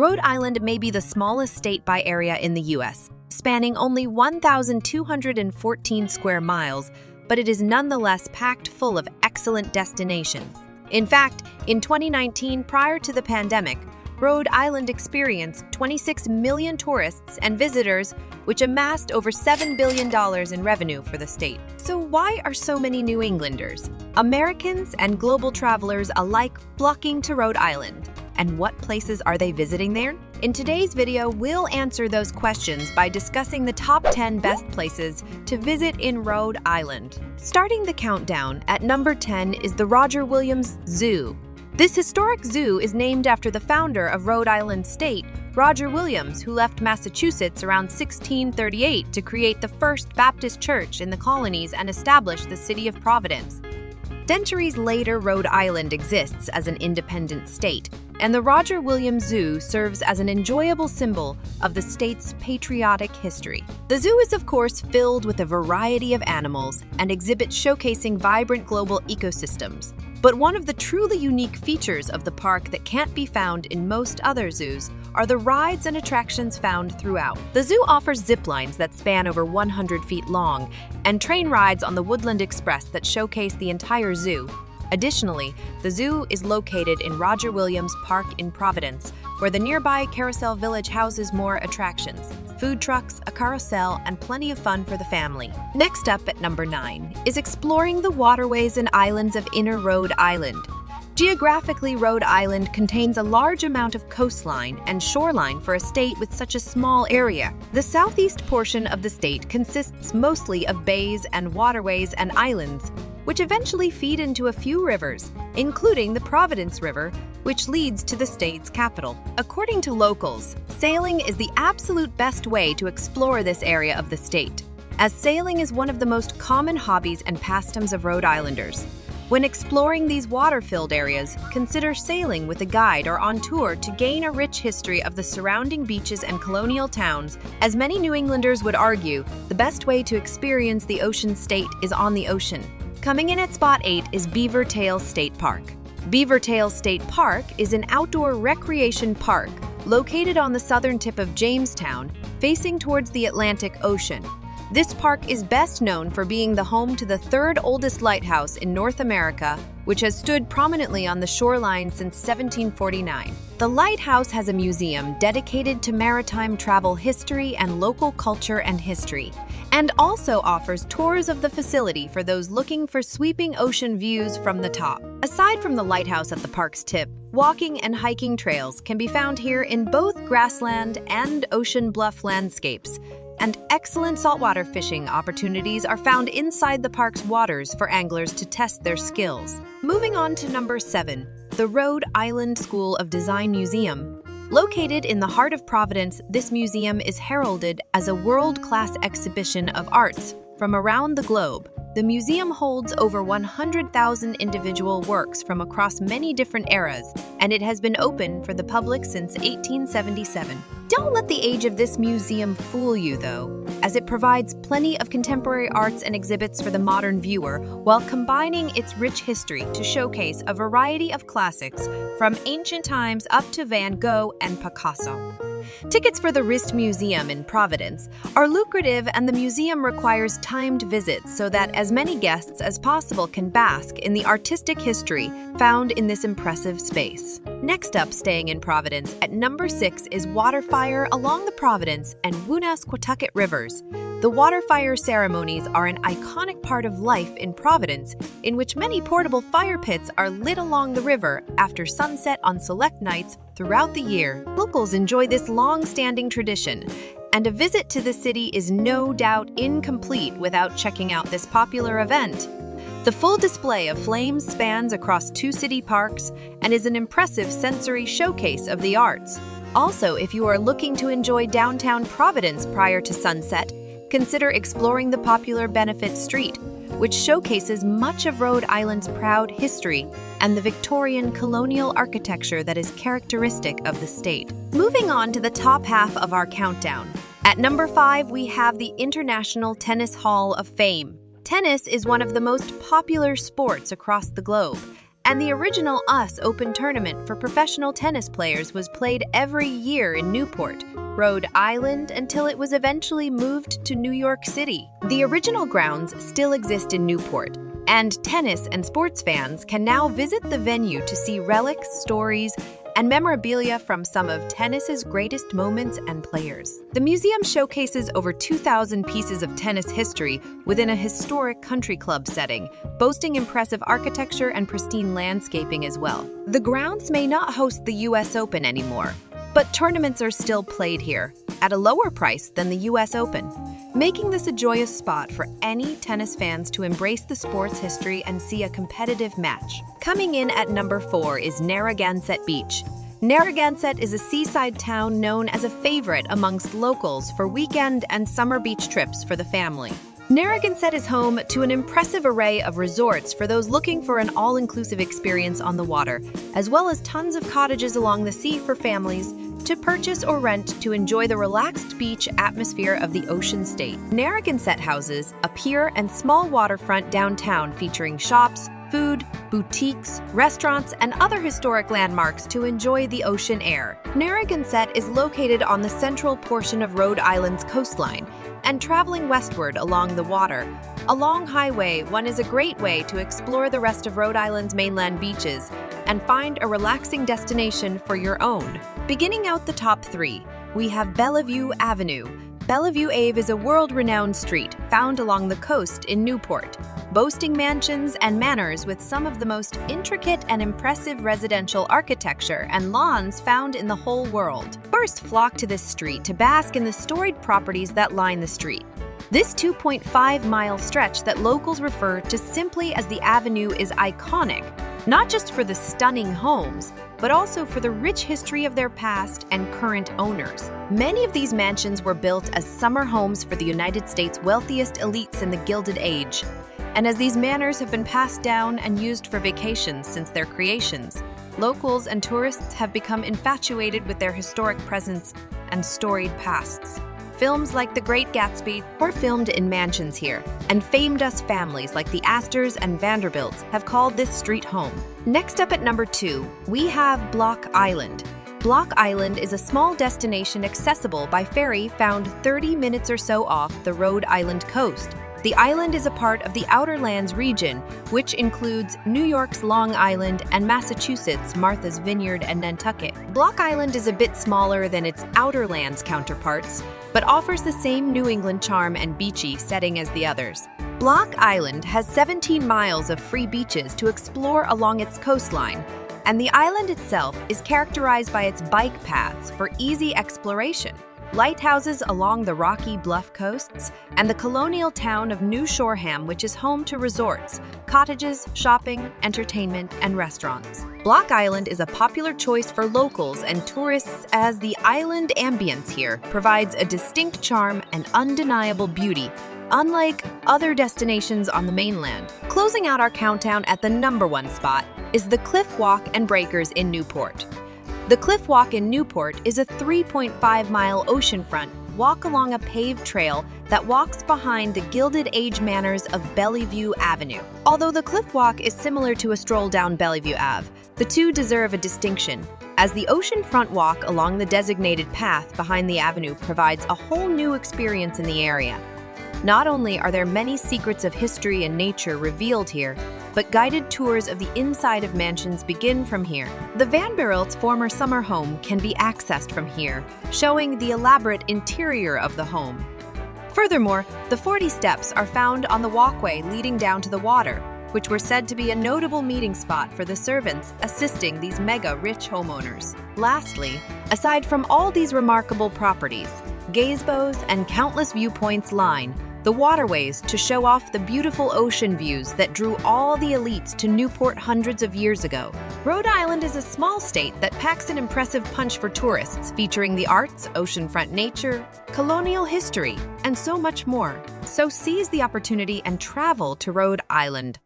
Rhode Island may be the smallest state by area in the U.S., spanning only 1,214 square miles, but it is nonetheless packed full of excellent destinations. In fact, in 2019, prior to the pandemic, Rhode Island experienced 26 million tourists and visitors, which amassed over $7 billion in revenue for the state. So why are so many New Englanders, Americans, and global travelers alike flocking to Rhode Island? And what places are they visiting there? In today's video, we'll answer those questions by discussing the top 10 best places to visit in Rhode Island. Starting the countdown, at number 10 is the Roger Williams Zoo. This historic zoo is named after the founder of Rhode Island State, Roger Williams, who left Massachusetts around 1638 to create the first Baptist church in the colonies and establish the city of Providence. Centuries later, Rhode Island exists as an independent state, and the Roger Williams Zoo serves as an enjoyable symbol of the state's patriotic history. The zoo is, of course, filled with a variety of animals and exhibits showcasing vibrant global ecosystems. But one of the truly unique features of the park that can't be found in most other zoos are the rides and attractions found throughout. The zoo offers zip lines that span over 100 feet long and train rides on the Woodland Express that showcase the entire zoo. Additionally, the zoo is located in Roger Williams Park in Providence, where the nearby Carousel Village houses more attractions, food trucks, a carousel, and plenty of fun for the family. Next up at number 9 is exploring the waterways and islands of Inner Rhode Island. Geographically, Rhode Island contains a large amount of coastline and shoreline for a state with such a small area. The southeast portion of the state consists mostly of bays and waterways and islands, which eventually feed into a few rivers, including the Providence River, which leads to the state's capital. According to locals, sailing is the absolute best way to explore this area of the state, as sailing is one of the most common hobbies and pastimes of Rhode Islanders. When exploring these water-filled areas, consider sailing with a guide or on tour to gain a rich history of the surrounding beaches and colonial towns. As many New Englanders would argue, the best way to experience the ocean state is on the ocean. Coming in at spot 8 is Beaver Tail State Park. Beaver Tail State Park is an outdoor recreation park located on the southern tip of Jamestown, facing towards the Atlantic Ocean. This park is best known for being the home to the third oldest lighthouse in North America, which has stood prominently on the shoreline since 1749. The lighthouse has a museum dedicated to maritime travel history and local culture and history, and also offers tours of the facility for those looking for sweeping ocean views from the top. Aside from the lighthouse at the park's tip, walking and hiking trails can be found here in both grassland and ocean bluff landscapes, and excellent saltwater fishing opportunities are found inside the park's waters for anglers to test their skills. Moving on to number 7, the Rhode Island School of Design Museum. Located in the heart of Providence, this museum is heralded as a world-class exhibition of arts from around the globe. The museum holds over 100,000 individual works from across many different eras, and it has been open for the public since 1877. Don't let the age of this museum fool you, though, as it provides plenty of contemporary arts and exhibits for the modern viewer while combining its rich history to showcase a variety of classics from ancient times up to Van Gogh and Picasso. Tickets for the Rist Museum in Providence are lucrative, and the museum requires timed visits so that as many guests as possible can bask in the artistic history found in this impressive space. Next up, staying in Providence, at number 6 is Waterfire along the Providence and Woonasquatucket Rivers. The waterfire ceremonies are an iconic part of life in Providence, in which many portable fire pits are lit along the river after sunset on select nights throughout the year. Locals enjoy this long-standing tradition, and a visit to the city is no doubt incomplete without checking out this popular event. The full display of flames spans across 2 city parks and is an impressive sensory showcase of the arts. Also, if you are looking to enjoy downtown Providence prior to sunset, consider exploring the popular Benefit Street, which showcases much of Rhode Island's proud history and the Victorian colonial architecture that is characteristic of the state. Moving on to the top half of our countdown. At number 5, we have the International Tennis Hall of Fame. Tennis is one of the most popular sports across the globe, And the original US Open tournament for professional tennis players was played every year in Newport, Rhode Island, until it was eventually moved to New York City. The original grounds still exist in Newport, and tennis and sports fans can now visit the venue to see relics, stories, and memorabilia from some of tennis's greatest moments and players. The museum showcases over 2,000 pieces of tennis history within a historic country club setting, boasting impressive architecture and pristine landscaping as well. The grounds may not host the US Open anymore, but tournaments are still played here, at a lower price than the US Open, making this a joyous spot for any tennis fans to embrace the sport's history and see a competitive match. Coming in at number 4 is Narragansett Beach. Narragansett is a seaside town known as a favorite amongst locals for weekend and summer beach trips for the family. Narragansett is home to an impressive array of resorts for those looking for an all-inclusive experience on the water, as well as tons of cottages along the sea for families to purchase or rent to enjoy the relaxed beach atmosphere of the ocean state. Narragansett houses a pier and small waterfront downtown featuring shops, food, boutiques, restaurants, and other historic landmarks to enjoy the ocean air. Narragansett is located on the central portion of Rhode Island's coastline, and traveling westward along the water, along Highway 1 is a great way to explore the rest of Rhode Island's mainland beaches and find a relaxing destination for your own. Beginning out the top 3, we have Bellevue Avenue. Bellevue Ave is a world-renowned street found along the coast in Newport, boasting mansions and manors with some of the most intricate and impressive residential architecture and lawns found in the whole world. Tourists flock to this street to bask in the storied properties that line the street. This 2.5-mile stretch that locals refer to simply as the Avenue is iconic, not just for the stunning homes, but also for the rich history of their past and current owners. Many of these mansions were built as summer homes for the United States' wealthiest elites in the Gilded Age. And as these manors have been passed down and used for vacations since their creations, locals and tourists have become infatuated with their historic presence and storied pasts. Films like The Great Gatsby were filmed in mansions here, and famed US families like the Astors and Vanderbilts have called this street home. Next up at number 2, we have Block Island. Block Island is a small destination accessible by ferry found 30 minutes or so off the Rhode Island coast. The island is a part of the Outer Lands region, which includes New York's Long Island and Massachusetts' Martha's Vineyard and Nantucket. Block Island is a bit smaller than its Outer Lands counterparts, but offers the same New England charm and beachy setting as the others. Block Island has 17 miles of free beaches to explore along its coastline, and the island itself is characterized by its bike paths for easy exploration, lighthouses along the rocky bluff coasts, and the colonial town of New Shoreham, which is home to resorts, cottages, shopping, entertainment, and restaurants. Block Island is a popular choice for locals and tourists as the island ambience here provides a distinct charm and undeniable beauty, unlike other destinations on the mainland. Closing out our countdown at the number 1 spot is the Cliff Walk and Breakers in Newport. The Cliff Walk in Newport is a 3.5-mile oceanfront walk along a paved trail that walks behind the Gilded Age manors of Bellevue Avenue. Although the Cliff Walk is similar to a stroll down Bellevue Ave, the two deserve a distinction, as the oceanfront walk along the designated path behind the avenue provides a whole new experience in the area. Not only are there many secrets of history and nature revealed here, but guided tours of the inside of mansions begin from here. The Vanderbilt's former summer home can be accessed from here, showing the elaborate interior of the home. Furthermore, the 40 steps are found on the walkway leading down to the water, which were said to be a notable meeting spot for the servants assisting these mega-rich homeowners. Lastly, aside from all these remarkable properties, gazebos and countless viewpoints line the waterways to show off the beautiful ocean views that drew all the elites to Newport hundreds of years ago. Rhode Island is a small state that packs an impressive punch for tourists, featuring the arts, oceanfront nature, colonial history, and so much more. So seize the opportunity and travel to Rhode Island.